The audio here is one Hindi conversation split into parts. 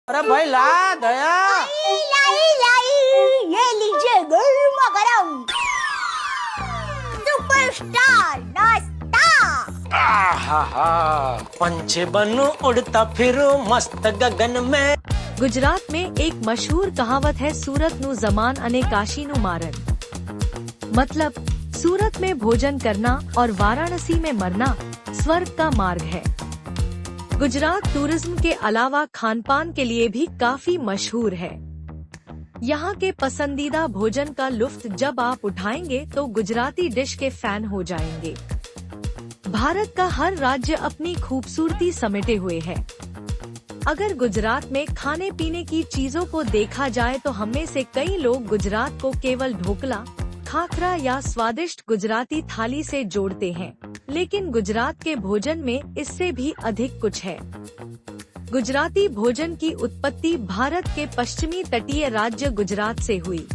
अरे भाई ला दया। लाई ये लीजिए गर्मा गरम सुपरस्टार नाश्ता। आहा, पंछी बनूं उड़ता फिरूं मस्त गगन में। गुजरात में एक मशहूर कहावत है, सूरत नु जमान अने काशी नु मारन। मतलब सूरत में भोजन करना और वाराणसी में मरना स्वर्ग का मार्ग है। गुजरात टूरिज्म के अलावा खानपान के लिए भी काफी मशहूर है। यहाँ के पसंदीदा भोजन का लुत्फ जब आप उठाएंगे तो गुजराती डिश के फैन हो जाएंगे। भारत का हर राज्य अपनी खूबसूरती समेटे हुए है। अगर गुजरात में खाने पीने की चीजों को देखा जाए तो हमें से कई लोग गुजरात को केवल ढोकला, खाखरा या स्वादिष्ट गुजराती थाली से जोड़ते हैं, लेकिन गुजरात के भोजन में इससे भी अधिक कुछ है। गुजराती भोजन की उत्पत्ति भारत के पश्चिमी तटीय राज्य गुजरात से हुई,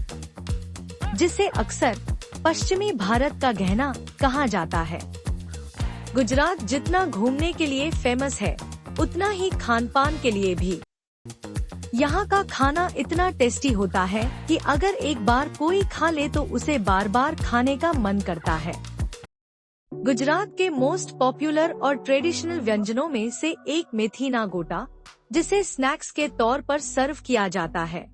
जिसे अक्सर पश्चिमी भारत का गहना कहा जाता है। गुजरात जितना घूमने के लिए फेमस है, उतना ही खानपान के लिए भी। यहाँ का खाना इतना टेस्टी होता है कि अगर एक बार कोई खा ले तो उसे बार बार खाने का मन करता है। गुजरात के मोस्ट पॉपुलर और ट्रेडिशनल व्यंजनों में से एक मेथी ना गोटा, जिसे स्नैक्स के तौर पर सर्व किया जाता है।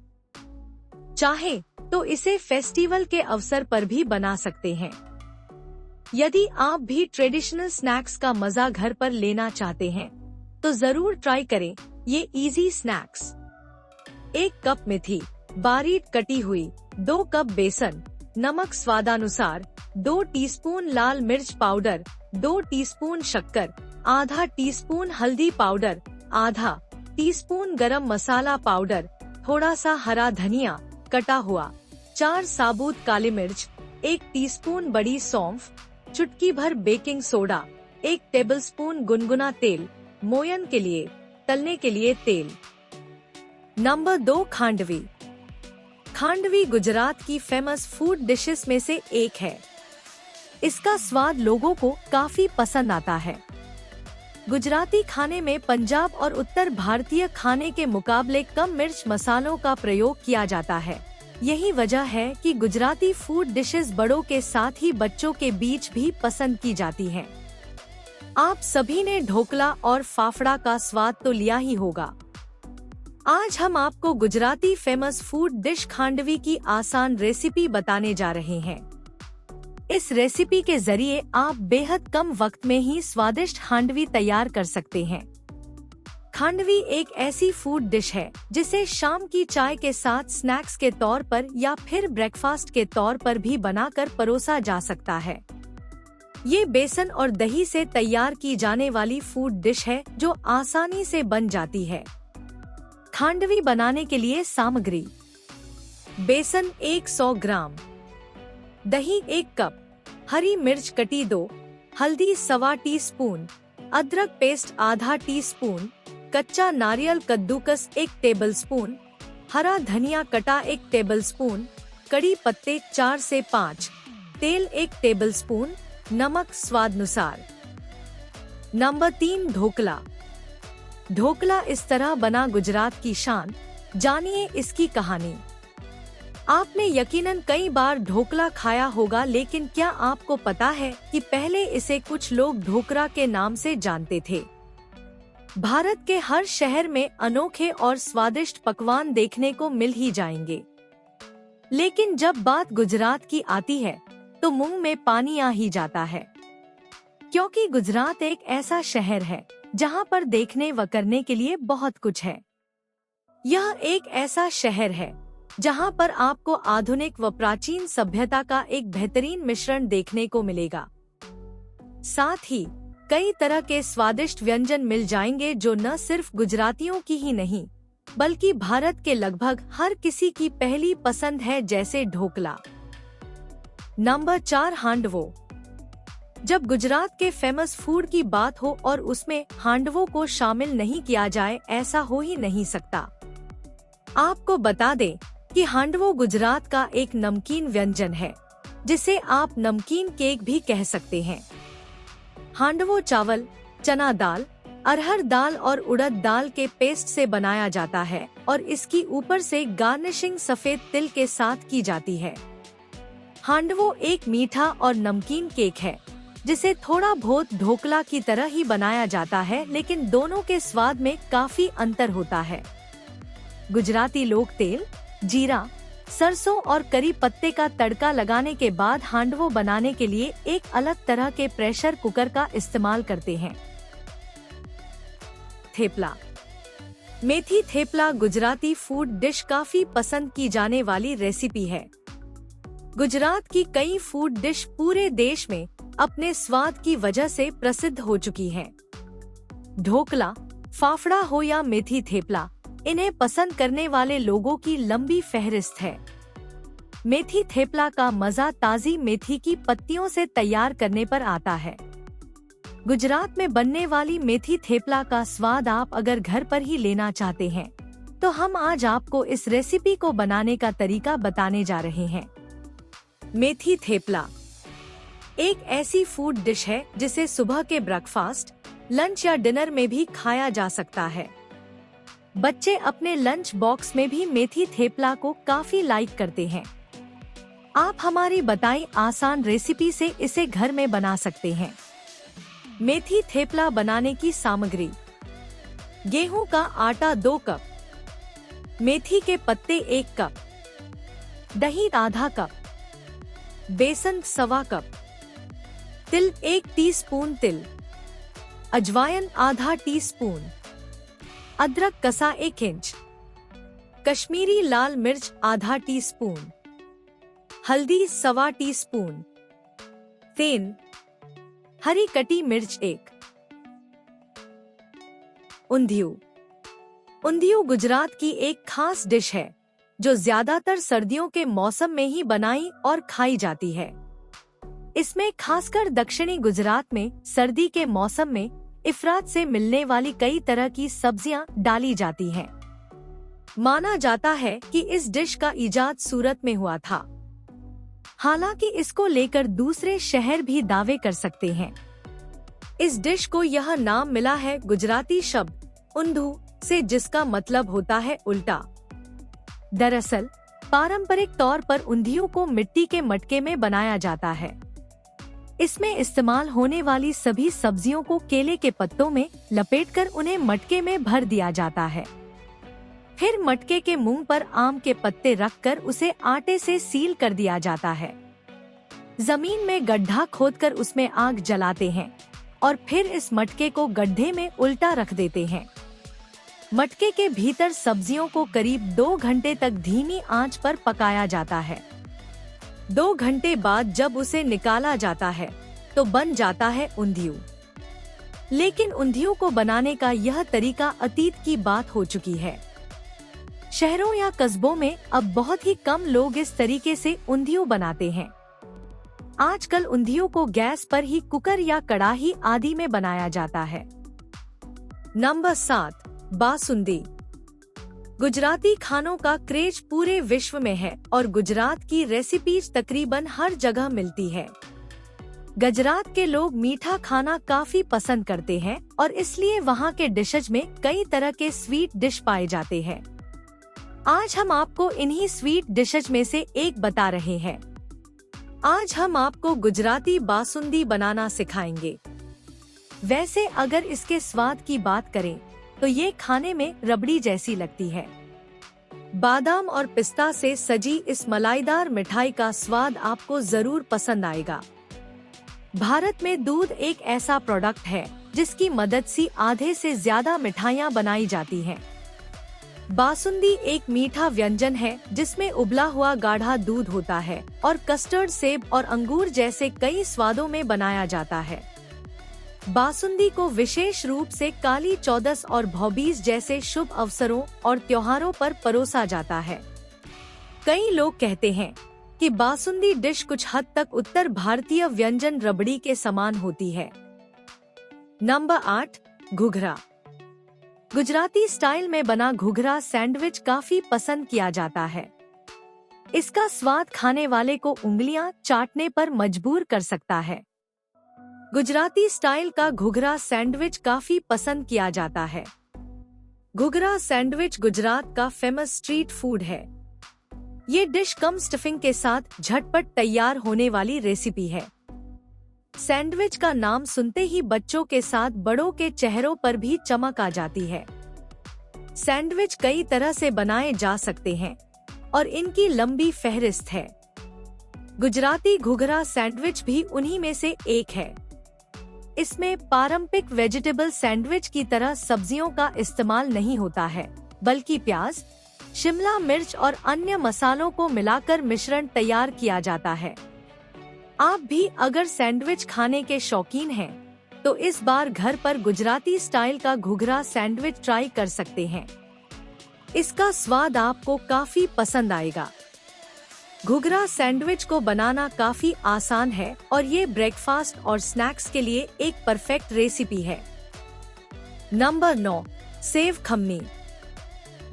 चाहे तो इसे फेस्टिवल के अवसर पर भी बना सकते हैं। यदि आप भी ट्रेडिशनल स्नैक्स का मजा घर पर लेना चाहते हैं तो जरूर ट्राई करें ये इजी स्नैक्स। 1 कप मेथी बारीक कटी हुई, 2 कप बेसन, नमक स्वादानुसार, 2 टीस्पून लाल मिर्च पाउडर, 2 टीस्पून शक्कर, आधा टीस्पून हल्दी पाउडर, आधा टीस्पून गरम मसाला पाउडर, थोड़ा सा हरा धनिया कटा हुआ, 4 साबुत काली मिर्च, 1 टीस्पून बड़ी सौंफ, चुटकी भर बेकिंग सोडा, 1 टेबलस्पून गुनगुना तेल, मोयन के लिए, तलने के लिए तेल। नंबर 2, खांडवी। खांडवी गुजरात की फेमस फूड डिशेस में से एक है। इसका स्वाद लोगों को काफी पसंद आता है। गुजराती खाने में पंजाब और उत्तर भारतीय खाने के मुकाबले कम मिर्च मसालों का प्रयोग किया जाता है। यही वजह है कि गुजराती फूड डिशेस बड़ों के साथ ही बच्चों के बीच भी पसंद की जाती हैं। आप सभी ने ढोकला और फाफड़ा का स्वाद तो लिया ही होगा। आज हम आपको Gujarati famous food dish khandvi की आसान रेसिपी बताने जा रहे हैं। इस रेसिपी के जरिए आप बेहद कम वक्त में ही स्वादिष्ट खांडवी तैयार कर सकते हैं। खांडवी एक ऐसी फूड डिश है जिसे शाम की चाय के साथ स्नैक्स के तौर पर या फिर ब्रेकफास्ट के तौर पर भी बनाकर परोसा जा सकता है। ये बेसन और दही से तैयार की जाने वाली फूड डिश है जो आसानी से बन जाती है। खांडवी बनाने के लिए सामग्री: बेसन 100 ग्राम, दही 1 कप, हरी मिर्च कटी 2, हल्दी 1/4 टीस्पून, अदरक पेस्ट आधा टीस्पून, कच्चा नारियल कद्दूकस 1 टेबलस्पून, हरा धनिया कटा 1 टेबलस्पून, कड़ी पत्ते 4 से 5, तेल 1 टेबलस्पून, नमक स्वादानुसार। नंबर 3, ढोकला। ढोकला इस तरह बना गुजरात की शान, जानिए इसकी कहानी। आपने यकीनन कई बार ढोकला खाया होगा, लेकिन क्या आपको पता है कि पहले इसे कुछ लोग ढोकरा के नाम से जानते थे। भारत के हर शहर में अनोखे और स्वादिष्ट पकवान देखने को मिल ही जाएंगे, लेकिन जब बात गुजरात की आती है तो मुंह में पानी आ ही जाता है, क्योंकि गुजरात एक ऐसा शहर है जहां पर देखने व करने के लिए बहुत कुछ है। यह एक ऐसा शहर है जहां पर आपको आधुनिक व प्राचीन सभ्यता का एक बेहतरीन मिश्रण देखने को मिलेगा। साथ ही कई तरह के स्वादिष्ट व्यंजन मिल जाएंगे जो न सिर्फ गुजरातियों की ही नहीं बल्कि भारत के लगभग हर किसी की पहली पसंद है, जैसे ढोकला। नंबर 4, हांडवो। जब गुजरात के फेमस फूड की बात हो और उसमें हांडवो को शामिल नहीं किया जाए, ऐसा हो ही नहीं सकता। आपको बता दें कि हांडवो गुजरात का एक नमकीन व्यंजन है, जिसे आप नमकीन केक भी कह सकते हैं। हांडवो चावल, चना दाल, अरहर दाल और उड़द दाल के पेस्ट से बनाया जाता है और इसकी ऊपर से गार्निशिंग सफेद तिल के साथ की जाती है। हांडवो एक मीठा और नमकीन केक है जिसे थोड़ा बहुत ढोकला की तरह ही बनाया जाता है, लेकिन दोनों के स्वाद में काफी अंतर होता है। गुजराती लोग तेल, जीरा, सरसों और करी पत्ते का तड़का लगाने के बाद हांडवो बनाने के लिए एक अलग तरह के प्रेशर कुकर का इस्तेमाल करते हैं। थेपला। मेथी थेपला गुजराती फूड डिश काफी पसंद की जाने वाली रेसिपी है। गुजरात की कई फूड डिश पूरे देश में अपने स्वाद की वजह से प्रसिद्ध हो चुकी हैं। ढोकला, फाफड़ा हो या मेथी थेपला, इन्हें पसंद करने वाले लोगों की लंबी फहरिस्त है। मेथी थेपला का मजा ताजी मेथी की पत्तियों से तैयार करने पर आता है। गुजरात में बनने वाली मेथी थेपला का स्वाद आप अगर घर पर ही लेना चाहते हैं तो हम आज आपको इस रेसिपी को बनाने का तरीका बताने जा रहे हैं। मेथी थेपला एक ऐसी फूड डिश है जिसे सुबह के ब्रेकफास्ट, लंच या डिनर में भी खाया जा सकता है। बच्चे अपने लंच बॉक्स में भी मेथी थेपला को काफी लाइक करते हैं। आप हमारी बताई आसान रेसिपी से इसे घर में बना सकते हैं। मेथी थेपला बनाने की सामग्री: गेहूं का आटा 2 कप, मेथी के पत्ते 1 कप, दही आधा कप, बेसन 1.25 कप, तिल 1 टीस्पून तिल, अजवाइन आधा टीस्पून, अदरक कसा 1 इंच, कश्मीरी लाल मिर्च आधा टीस्पून, हल्दी 1.25 टीस्पून, तेल, हरी कटी मिर्च 1। उंधियू। उंधियू गुजरात की एक खास डिश है जो ज्यादातर सर्दियों के मौसम में ही बनाई और खाई जाती है। इसमें खासकर दक्षिणी गुजरात में सर्दी के मौसम में इफरात से मिलने वाली कई तरह की सब्जियां डाली जाती हैं। माना जाता है कि इस डिश का इजाद सूरत में हुआ था। हालांकि इसको लेकर दूसरे शहर भी दावे कर सकते हैं। इस डिश को यह नाम मिला है गुजराती शब्द उंधू से, जिसका मतलब होता है उल्टा। दरअसल पारंपरिक तौर पर उंधियू को मिट्टी के मटके में बनाया जाता है। इसमें इस्तेमाल होने वाली सभी सब्जियों को केले के पत्तों में लपेटकर उन्हें मटके में भर दिया जाता है। फिर मटके के मुंह पर आम के पत्ते रखकर उसे आटे से सील कर दिया जाता है। जमीन में गड्ढा खोदकर उसमें आग जलाते हैं और फिर इस मटके को गड्ढे में उल्टा रख देते हैं। मटके के भीतर सब्जियों को करीब 2 घंटे तक धीमी आंच पर पकाया जाता है। 2 घंटे बाद जब उसे निकाला जाता है तो बन जाता है उंधियू। लेकिन उंधियू को बनाने का यह तरीका अतीत की बात हो चुकी है। शहरों या कस्बों में अब बहुत ही कम लोग इस तरीके से उंधियू बनाते हैं। आजकल उंधियू को गैस पर ही कुकर या कड़ाही आदि में बनाया जाता है। नंबर 7, बासुंदी। गुजराती खानों का क्रेज पूरे विश्व में है और गुजरात की रेसिपीज तकरीबन हर जगह मिलती है। गुजरात के लोग मीठा खाना काफी पसंद करते हैं और इसलिए वहाँ के डिशेज में कई तरह के स्वीट डिश पाए जाते हैं। आज हम आपको इन्हीं स्वीट डिशेज में से एक बता रहे हैं। आज हम आपको गुजराती बासुंदी बनाना सिखाएंगे। वैसे अगर इसके स्वाद की बात करें तो ये खाने में रबड़ी जैसी लगती है। बादाम और पिस्ता से सजी इस मलाईदार मिठाई का स्वाद आपको जरूर पसंद आएगा। भारत में दूध एक ऐसा प्रोडक्ट है जिसकी मदद से आधे से ज्यादा मिठाइयाँ बनाई जाती हैं। बासुंदी एक मीठा व्यंजन है जिसमें उबला हुआ गाढ़ा दूध होता है और कस्टर्ड, सेब और अंगूर जैसे कई स्वादों में बनाया जाता है। बासुंदी को विशेष रूप से काली चौदस और भौबीज जैसे शुभ अवसरों और त्योहारों पर परोसा जाता है। कई लोग कहते हैं कि बासुंदी डिश कुछ हद तक उत्तर भारतीय व्यंजन रबड़ी के समान होती है। नंबर 8, घुघरा। गुजराती स्टाइल में बना घुघरा सैंडविच काफी पसंद किया जाता है। इसका स्वाद खाने वाले को उंगलियां चाटने पर मजबूर कर सकता है। गुजराती स्टाइल का घुघरा सैंडविच काफी पसंद किया जाता है। घुघरा सैंडविच गुजरात का फेमस स्ट्रीट फूड है। ये डिश कम स्टफिंग के साथ झटपट तैयार होने वाली रेसिपी है। सैंडविच का नाम सुनते ही बच्चों के साथ बड़ों के चेहरों पर भी चमक आ जाती है। सैंडविच कई तरह से बनाए जा सकते हैं और इनकी लंबी फहरिस्त है। गुजराती घुघरा सैंडविच भी उन्हीं में से एक है। इसमें पारंपरिक वेजिटेबल सैंडविच की तरह सब्जियों का इस्तेमाल नहीं होता है, बल्कि प्याज, शिमला मिर्च और अन्य मसालों को मिलाकर मिश्रण तैयार किया जाता है। आप भी अगर सैंडविच खाने के शौकीन हैं, तो इस बार घर पर गुजराती स्टाइल का घुघरा सैंडविच ट्राई कर सकते हैं। इसका स्वाद आपको काफी पसंद आएगा। घुघरा सैंडविच को बनाना काफी आसान है और ये ब्रेकफास्ट और स्नैक्स के लिए एक परफेक्ट रेसिपी है। Number 9, save khamani.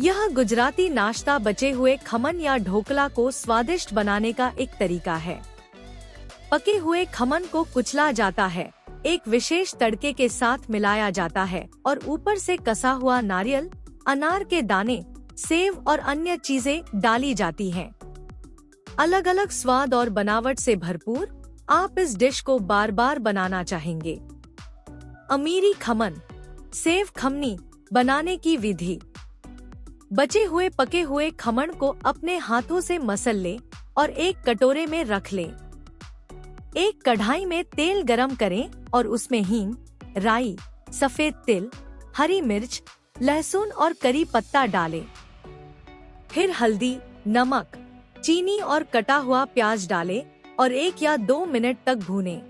यह गुजराती नाश्ता बचे हुए खमन या ढोकला को स्वादिष्ट बनाने का एक तरीका है। पके हुए खमन को कुचला जाता है, एक विशेष तड़के के साथ मिलाया जाता है और ऊपर से कसा हुआ नारियल, अनार के दाने, सेव और अन्य चीजें डाली जाती हैं। अलग अलग स्वाद और बनावट से भरपूर आप इस डिश को बार बार बनाना चाहेंगे। अमीरी खमन, सेव खमनी बनाने की विधि। बचे हुए पके हुए खमन को अपने हाथों से मसल लें और एक कटोरे में रख लें। एक कढ़ाई में तेल गरम करें और उसमें हींग, राई, सफेद तिल, हरी मिर्च, लहसुन और करी पत्ता डालें। फिर हल्दी, नमक, चीनी और कटा हुआ प्याज डालें और 1 या 2 मिनट तक भूनें।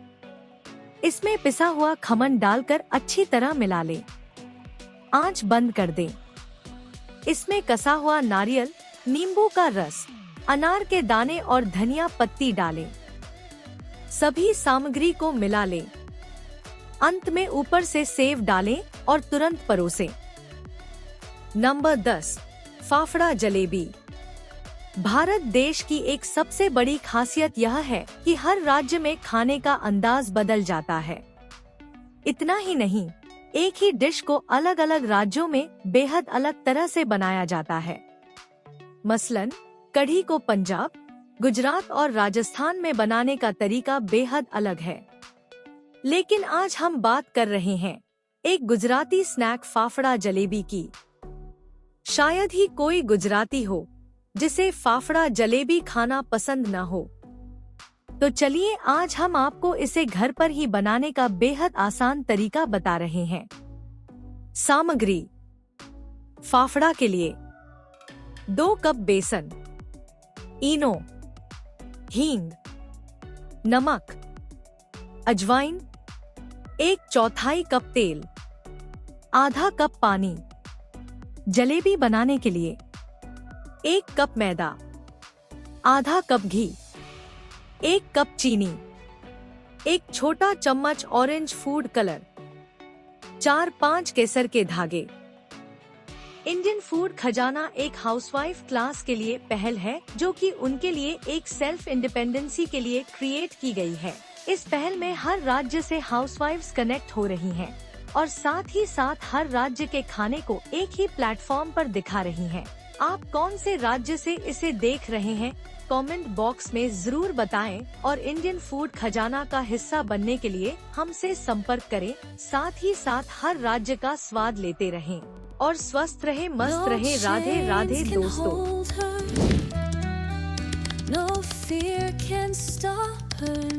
इसमें पिसा हुआ खमन डालकर अच्छी तरह मिला लें। आंच बंद कर दें। इसमें कसा हुआ नारियल, नींबू का रस, अनार के दाने और धनिया पत्ती डालें। सभी सामग्री को मिला लें। अंत में ऊपर से सेव डालें और तुरंत परोसें। नंबर 10, फाफड़ा जलेबी। भारत देश की एक सबसे बड़ी खासियत यह है कि हर राज्य में खाने का अंदाज बदल जाता है। इतना ही नहीं, एक ही डिश को अलग अलग राज्यों में बेहद अलग तरह से बनाया जाता है। मसलन, कढ़ी को पंजाब, गुजरात और राजस्थान में बनाने का तरीका बेहद अलग है। लेकिन आज हम बात कर रहे हैं एक गुजराती स्नैक फाफड़ा जलेबी की। शायद ही कोई गुजराती हो जिसे फाफड़ा जलेबी खाना पसंद न हो। तो चलिए आज हम आपको इसे घर पर ही बनाने का बेहद आसान तरीका बता रहे हैं। सामग्री। फाफड़ा के लिए 2 कप बेसन, इनो, हींग, नमक, अजवाइन, 1/4 कप तेल, आधा कप पानी। जलेबी बनाने के लिए 1 कप मैदा, आधा कप घी, 1 कप चीनी, 1 छोटा चम्मच ऑरेंज फूड कलर, 4-5 केसर के धागे। इंडियन फूड खजाना एक हाउसवाइफ क्लास के लिए पहल है जो कि उनके लिए एक सेल्फ इंडिपेंडेंसी के लिए क्रिएट की गई है। इस पहल में हर राज्य से हाउसवाइफ्स कनेक्ट हो रही हैं और साथ ही साथ हर राज्य के खाने को एक ही प्लेटफॉर्म पर दिखा रही हैं। आप कौन से राज्य से इसे देख रहे हैं? कमेंट बॉक्स में जरूर बताएं और इंडियन फूड खजाना का हिस्सा बनने के लिए हमसे संपर्क करें। साथ ही साथ हर राज्य का स्वाद लेते रहें और स्वस्थ रहे, मस्त रहे। राधे राधे दोस्तों। No fear can stop her